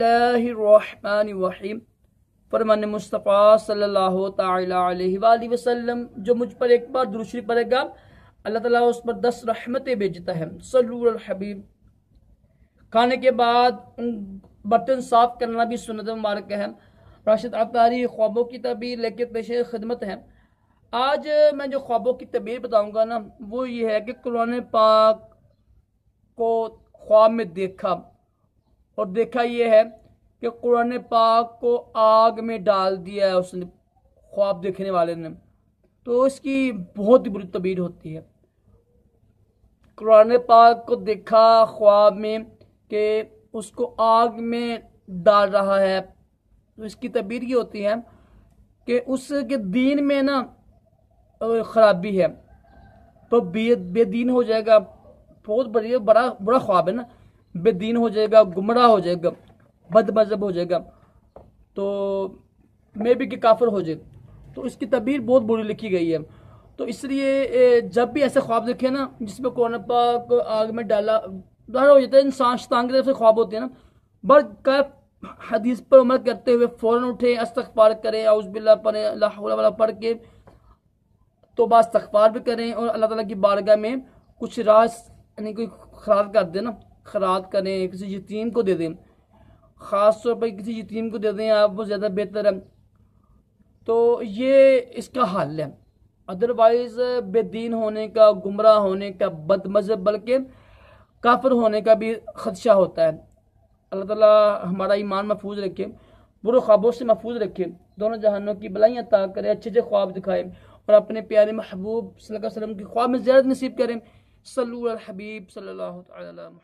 اللہ الرحمن الرحیم۔ فرمان مصطفیٰ صلی اللہ تعالی علیہ وآلہ وسلم جو مجھ پر ایک بار درود شریف پڑھے گا اللہ تعالیٰ اس پر 10 رحمتیں بھیجتا ہے۔ صلو علی الحبیب۔ کھانے کے بعد برتن صاف کرنا بھی سنت مبارک ہے۔ راشد عطاری خوابوں کی تعبیر لے کے پیش خدمت ہے۔ آج میں جو خوابوں کی تعبیر بتاؤں گا نا وہ یہ ہے کہ قرآن پاک کو خواب میں دیکھا، اور دیکھا یہ ہے کہ قرآن پاک کو آگ میں ڈال دیا ہے اس نے، خواب دیکھنے والے نے، تو اس کی بہت ہی بری تعبیر ہوتی ہے۔ قرآن پاک کو دیکھا خواب میں کہ اس کو آگ میں ڈال رہا ہے، تو اس کی تعبیر یہ ہوتی ہے کہ اس کے دین میں نا خرابی ہے، تو بے دین ہو جائے گا۔ بہت بڑا خواب ہے نا، بے دین ہو جائے گا، گمراہ ہو جائے گا، بد مذہب ہو جائے گا، تو میں بھی کہ کافر ہو جائے، تو اس کی تعبیر بہت بری لکھی گئی ہے۔ تو اس لیے جب بھی ایسے خواب دیکھیں نا جس میں قرآن پاک آگ میں ڈالا ظاہر ہو جاتا ہے، انسان شیطان کی طرف سے خواب ہوتے ہیں نا، بر حدیث پر عمل کرتے ہوئے فوراً اٹھیں، استغفار کریں، اعوذ باللہ پڑھیں، لا حول ولا پڑھ کے توبہ استغفار بھی کریں، اور اللہ تعالیٰ کی بارگاہ میں کچھ راز یعنی کوئی خیرات کر دیں نا، خیرات کریں، کسی یتیم کو دے دیں، خاص طور پر کسی یتیم کو دے دیں آپ، وہ زیادہ بہتر ہے۔ تو یہ اس کا حل ہے، ادروائز بے دین ہونے کا، گمراہ ہونے کا، بد مذہب بلکہ کافر ہونے کا بھی خدشہ ہوتا ہے۔ اللہ تعالیٰ ہمارا ایمان محفوظ رکھے، برے خوابوں سے محفوظ رکھے، دونوں جہانوں کی بلائیاں عطا کرے، اچھے اچھے خواب دکھائے، اور اپنے پیارے محبوب صلی اللہ علیہ وسلم کی خواب میں زیارت نصیب کریں۔ صلو علی الحبیب صلی اللہ علیہ وسلم۔